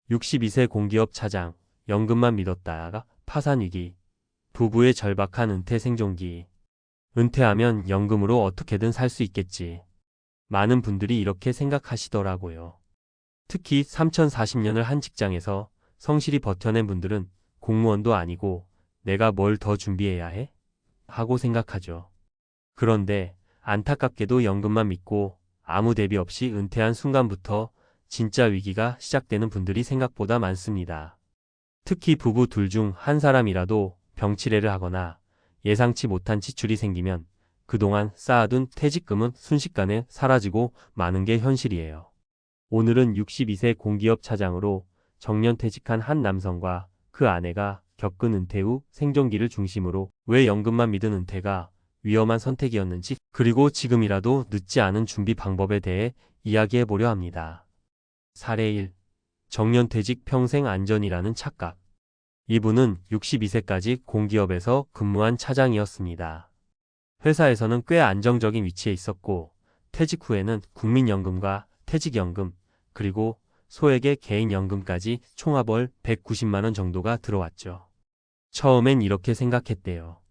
62세 공기업 차장, 연금만 믿었다가 파산 위기. 부부의 절박한 은퇴 생존기. 은퇴하면 연금으로 어떻게든 살 수 있겠지. 많은 분들이 이렇게 생각하시더라고요. 특히 3040년을 한 직장에서 성실히 버텨낸 분들은 공무원도 아니고 내가 뭘 더 준비해야 해? 하고 생각하죠. 그런데 안타깝게도 연금만 믿고 아무 대비 없이 은퇴한 순간부터 진짜 위기가 시작되는 분들이 생각보다 많습니다. 특히 부부 둘 중 한 사람이라도 병치레를 하거나 예상치 못한 지출이 생기면 그동안 쌓아둔 퇴직금은 순식간에 사라지고 마는 게 현실이에요. 오늘은 62세 공기업 차장으로 정년퇴직한 한 남성과 그 아내가 겪은 은퇴 후 생존기를 중심으로 왜 연금만 믿은 은퇴가 위험한 선택이었는지, 그리고 지금이라도 늦지 않은 준비 방법에 대해 이야기해 보려 합니다. 사례 1. 정년퇴직 평생 안전이라는 착각. 이분은 62세까지 공기업에서 근무한 차장이었습니다. 회사에서는 꽤 안정적인 위치에 있었고 퇴직 후에는 국민연금과 퇴직연금, 그리고 소액의 개인연금까지 총합월 190만 원 정도가 들어왔죠. 처음엔 이렇게 생각했대요.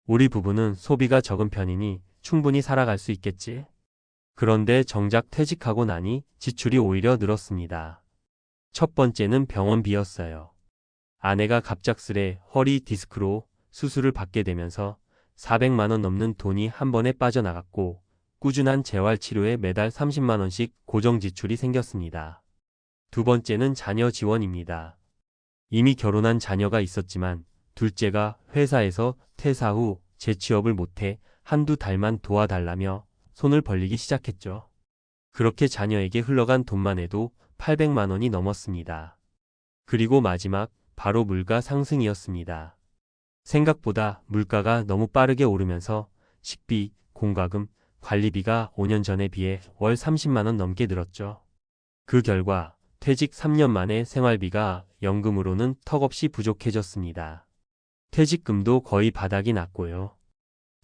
우리 부부는 소비가 적은 편이니 충분히 살아갈 수 있겠지? 그런데 정작 퇴직하고 나니 지출이 오히려 늘었습니다. 첫 번째는 병원비였어요. 아내가 갑작스레 허리 디스크로 수술을 받게 되면서 400만 원 넘는 돈이 한 번에 빠져나갔고 꾸준한 재활치료에 매달 30만 원씩 고정 지출이 생겼습니다. 두 번째는 자녀 지원입니다. 이미 결혼한 자녀가 있었지만 둘째가 회사에서 퇴사 후 재취업을 못해 한두 달만 도와달라며 손을 벌리기 시작했죠. 그렇게 자녀에게 흘러간 돈만 해도 800만 원이 넘었습니다. 그리고 마지막, 바로 물가 상승이었습니다. 생각보다 물가가 너무 빠르게 오르면서 식비, 공과금, 관리비가 5년 전에 비해 월 30만 원 넘게 늘었죠. 그 결과 퇴직 3년 만에 생활비가 연금으로는 턱없이 부족해졌습니다. 퇴직금도 거의 바닥이 났고요.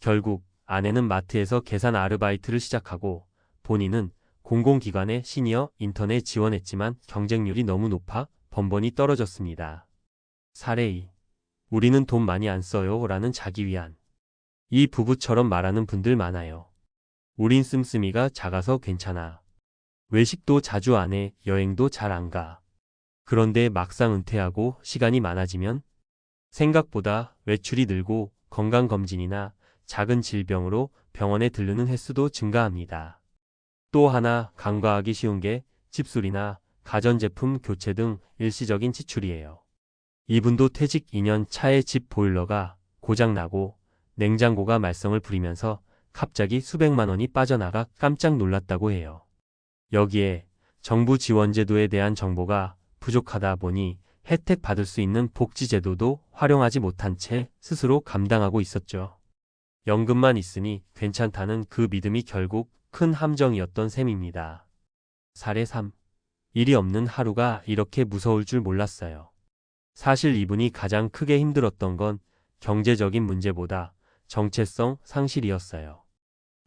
결국 아내는 마트에서 계산 아르바이트를 시작하고 본인은 공공기관의 시니어 인턴에 지원했지만 경쟁률이 너무 높아 번번이 떨어졌습니다. 사례 2. 우리는 돈 많이 안 써요 라는 자기위안. 이 부부처럼 말하는 분들 많아요. 우린 씀씀이가 작아서 괜찮아. 외식도 자주 안 해, 여행도 잘 안 가. 그런데 막상 은퇴하고 시간이 많아지면 생각보다 외출이 늘고 건강검진이나 작은 질병으로 병원에 들르는 횟수도 증가합니다. 또 하나 간과하기 쉬운 게 집수리나 가전제품 교체 등 일시적인 지출이에요. 이분도 퇴직 2년 차에 집 보일러가 고장나고 냉장고가 말썽을 부리면서 갑자기 수백만 원이 빠져나가 깜짝 놀랐다고 해요. 여기에 정부 지원제도에 대한 정보가 부족하다 보니 혜택 받을 수 있는 복지제도도 활용하지 못한 채 스스로 감당하고 있었죠. 연금만 있으니 괜찮다는 그 믿음이 결국 큰 함정이었던 셈입니다. 사례 3. 일이 없는 하루가 이렇게 무서울 줄 몰랐어요. 사실 이분이 가장 크게 힘들었던 건 경제적인 문제보다 정체성 상실이었어요.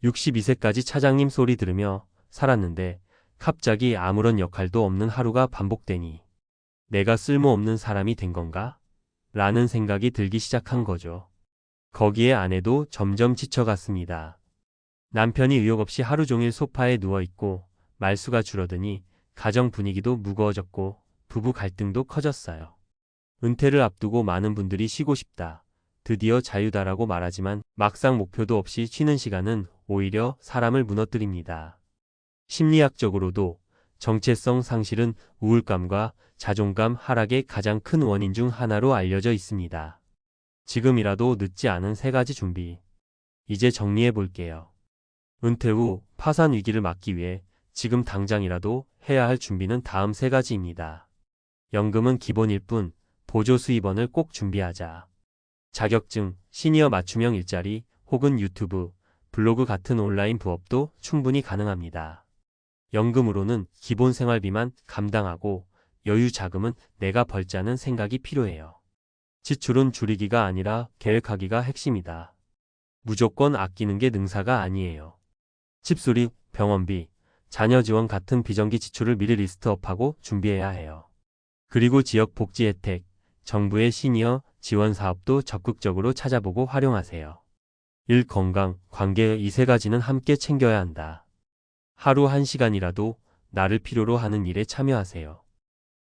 62세까지 차장님 소리 들으며 살았는데 갑자기 아무런 역할도 없는 하루가 반복되니 내가 쓸모없는 사람이 된 건가? 라는 생각이 들기 시작한 거죠. 거기에 아내도 점점 지쳐갔습니다. 남편이 의욕 없이 하루 종일 소파에 누워있고 말수가 줄어드니 가정 분위기도 무거워졌고 부부 갈등도 커졌어요. 은퇴를 앞두고 많은 분들이 쉬고 싶다, 드디어 자유다라고 말하지만 막상 목표도 없이 쉬는 시간은 오히려 사람을 무너뜨립니다. 심리학적으로도 정체성 상실은 우울감과 자존감 하락의 가장 큰 원인 중 하나로 알려져 있습니다. 지금이라도 늦지 않은 3가지 준비. 이제 정리해 볼게요. 은퇴 후 파산 위기를 막기 위해 지금 당장이라도 해야 할 준비는 다음 3가지입니다. 연금은 기본일 뿐 보조 수입원을 꼭 준비하자. 자격증, 시니어 맞춤형 일자리 혹은 유튜브, 블로그 같은 온라인 부업도 충분히 가능합니다. 연금으로는 기본 생활비만 감당하고 여유 자금은 내가 벌자는 생각이 필요해요. 지출은 줄이기가 아니라 계획하기가 핵심이다. 무조건 아끼는 게 능사가 아니에요. 집수리, 병원비, 자녀 지원 같은 비정기 지출을 미리 리스트업하고 준비해야 해요. 그리고 지역 복지 혜택, 정부의 시니어 지원 사업도 적극적으로 찾아보고 활용하세요. 1. 건강, 관계 이 세 가지는 함께 챙겨야 한다. 하루 1시간이라도 나를 필요로 하는 일에 참여하세요.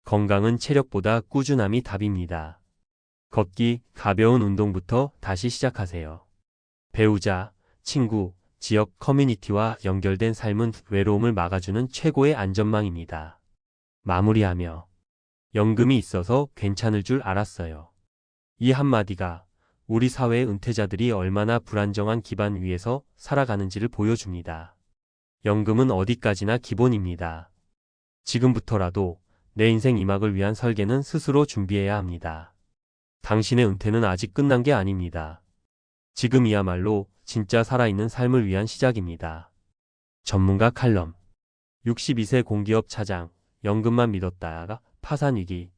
건강은 체력보다 꾸준함이 답입니다. 걷기, 가벼운 운동부터 다시 시작하세요. 배우자, 친구, 지역 커뮤니티와 연결된 삶은 외로움을 막아주는 최고의 안전망입니다. 마무리하며 연금이 있어서 괜찮을 줄 알았어요. 이 한마디가 우리 사회의 은퇴자들이 얼마나 불안정한 기반 위에서 살아가는지를 보여줍니다. 연금은 어디까지나 기본입니다. 지금부터라도 내 인생 이막을 위한 설계는 스스로 준비해야 합니다. 당신의 은퇴는 아직 끝난 게 아닙니다. 지금이야말로 진짜 살아있는 삶을 위한 시작입니다. 전문가 칼럼 62세 공기업 차장, 연금만 믿었다가 파산 위기.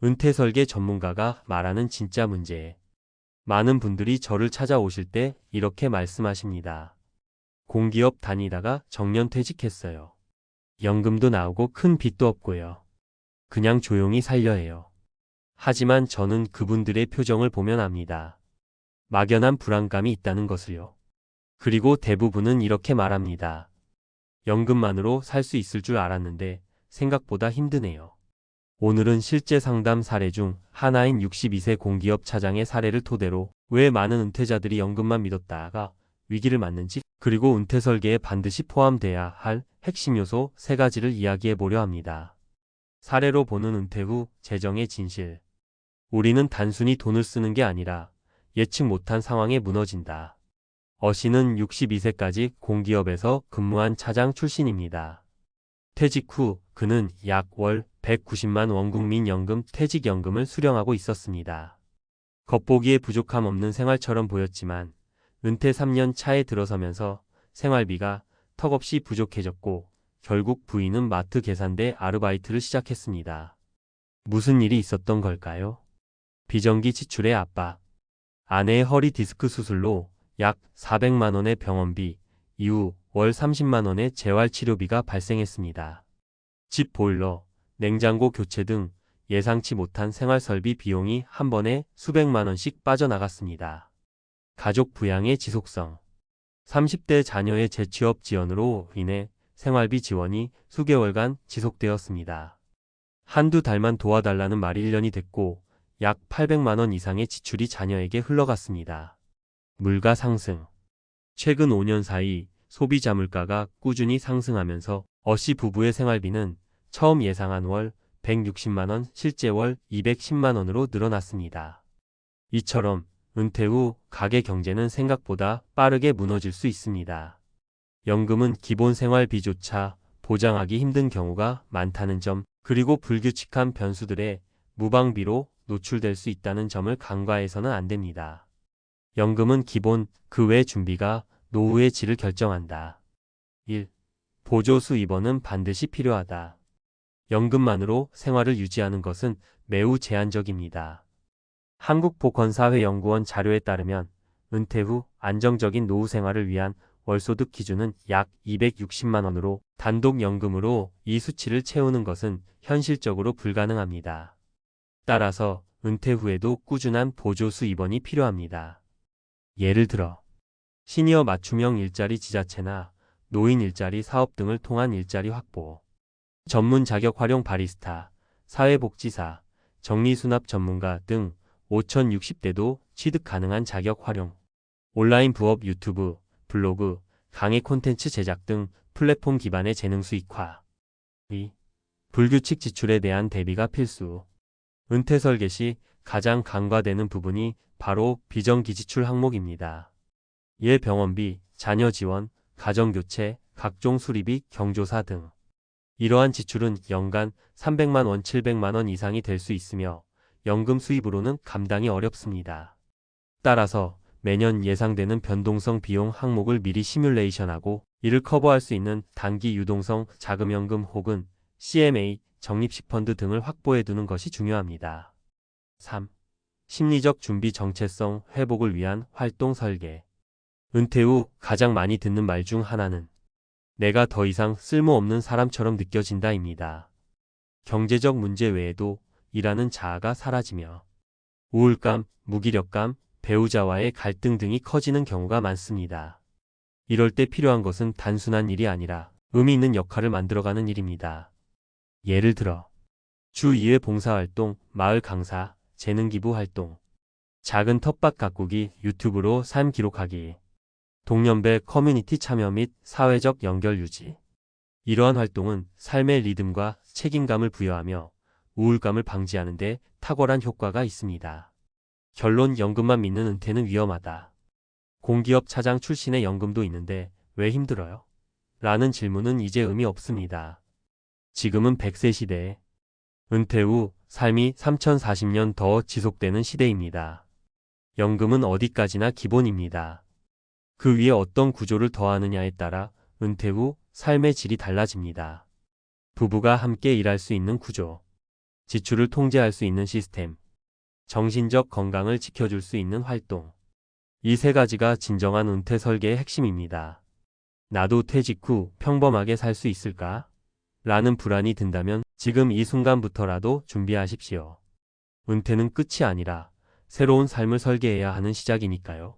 은퇴 설계 전문가가 말하는 진짜 문제. 많은 분들이 저를 찾아오실 때 이렇게 말씀하십니다. 공기업 다니다가 정년퇴직했어요. 연금도 나오고 큰 빚도 없고요. 그냥 조용히 살려 해요. 하지만 저는 그분들의 표정을 보면 압니다. 막연한 불안감이 있다는 것을요. 그리고 대부분은 이렇게 말합니다. 연금만으로 살 수 있을 줄 알았는데 생각보다 힘드네요. 오늘은 실제 상담 사례 중 하나인 62세 공기업 차장의 사례를 토대로 왜 많은 은퇴자들이 연금만 믿었다가 위기를 맞는지, 그리고 은퇴 설계에 반드시 포함돼야 할 핵심 요소 3가지를 이야기해 보려 합니다. 사례로 보는 은퇴 후 재정의 진실. 우리는 단순히 돈을 쓰는 게 아니라 예측 못한 상황에 무너진다. 어씨는 62세까지 공기업에서 근무한 차장 출신입니다. 퇴직 후 그는 약 월 190만 원 국민연금 퇴직연금을 수령하고 있었습니다. 겉보기에 부족함 없는 생활처럼 보였지만 은퇴 3년 차에 들어서면서 생활비가 턱없이 부족해졌고 결국 부인은 마트 계산대 아르바이트를 시작했습니다. 무슨 일이 있었던 걸까요? 비정기 지출의 압박. 아내의 허리 디스크 수술로 약 400만 원의 병원비, 이후 월 30만 원의 재활치료비가 발생했습니다. 집 보일러, 냉장고 교체 등 예상치 못한 생활설비 비용이 한 번에 수백만 원씩 빠져나갔습니다. 가족 부양의 지속성. 30대 자녀의 재취업 지원으로 인해 생활비 지원이 수개월간 지속되었습니다. 한두 달만 도와달라는 말이 1년이 됐고 약 800만 원 이상의 지출이 자녀에게 흘러갔습니다. 물가 상승. 최근 5년 사이 소비자 물가가 꾸준히 상승하면서 어씨 부부의 생활비는 처음 예상한 월 160만 원, 실제 월 210만 원으로 늘어났습니다. 이처럼 은퇴 후 가계 경제는 생각보다 빠르게 무너질 수 있습니다. 연금은 기본 생활비조차 보장하기 힘든 경우가 많다는 점, 그리고 불규칙한 변수들의 무방비로 노출될 수 있다는 점을 간과해서는 안 됩니다. 연금은 기본, 그 외 준비가 노후의 질을 결정한다. 1. 보조수 입원은 반드시 필요하다. 연금만으로 생활을 유지하는 것은 매우 제한적입니다. 한국보건사회연구원 자료에 따르면 은퇴 후 안정적인 노후 생활을 위한 월소득 기준은 약 260만 원으로 단독 연금으로 이 수치를 채우는 것은 현실적으로 불가능합니다. 따라서 은퇴 후에도 꾸준한 보조수 입원이 필요합니다. 예를 들어 시니어 맞춤형 일자리 지자체나 노인 일자리 사업 등을 통한 일자리 확보, 전문 자격 활용 바리스타, 사회복지사, 정리수납 전문가 등 5060대도 취득 가능한 자격 활용, 온라인 부업 유튜브, 블로그, 강의 콘텐츠 제작 등 플랫폼 기반의 재능 수익화. 2. 불규칙 지출에 대한 대비가 필수. 은퇴 설계 시 가장 간과되는 부분이 바로 비정기 지출 항목입니다. 예 병원비, 자녀 지원, 가정교체, 각종 수리비, 경조사 등. 이러한 지출은 연간 300만 원, 700만 원 이상이 될 수 있으며 연금 수입으로는 감당이 어렵습니다. 따라서 매년 예상되는 변동성 비용 항목을 미리 시뮬레이션하고 이를 커버할 수 있는 단기 유동성 자금연금 혹은 CMA, 적립식 펀드 등을 확보해 두는 것이 중요합니다. 3. 심리적 준비 정체성 회복을 위한 활동 설계. 은퇴 후 가장 많이 듣는 말 중 하나는 내가 더 이상 쓸모없는 사람처럼 느껴진다입니다. 경제적 문제 외에도 일하는 자아가 사라지며 우울감, 무기력감, 배우자와의 갈등 등이 커지는 경우가 많습니다. 이럴 때 필요한 것은 단순한 일이 아니라 의미 있는 역할을 만들어가는 일입니다. 예를 들어 주 2회 봉사활동, 마을 강사, 재능기부 활동, 작은 텃밭 가꾸기, 유튜브로 삶 기록하기, 동년배 커뮤니티 참여 및 사회적 연결 유지. 이러한 활동은 삶의 리듬과 책임감을 부여하며 우울감을 방지하는 데 탁월한 효과가 있습니다. 결론, 연금만 믿는 은퇴는 위험하다. 공기업 차장 출신의 연금도 있는데 왜 힘들어요? 라는 질문은 이제 의미 없습니다. 지금은 100세 시대에 은퇴 후 삶이 3040년 더 지속되는 시대입니다. 연금은 어디까지나 기본입니다. 그 위에 어떤 구조를 더하느냐에 따라 은퇴 후 삶의 질이 달라집니다. 부부가 함께 일할 수 있는 구조, 지출을 통제할 수 있는 시스템, 정신적 건강을 지켜줄 수 있는 활동. 이 세 가지가 진정한 은퇴 설계의 핵심입니다. 나도 퇴직 후 평범하게 살 수 있을까? 라는 불안이 든다면 지금 이 순간부터라도 준비하십시오. 은퇴는 끝이 아니라 새로운 삶을 설계해야 하는 시작이니까요.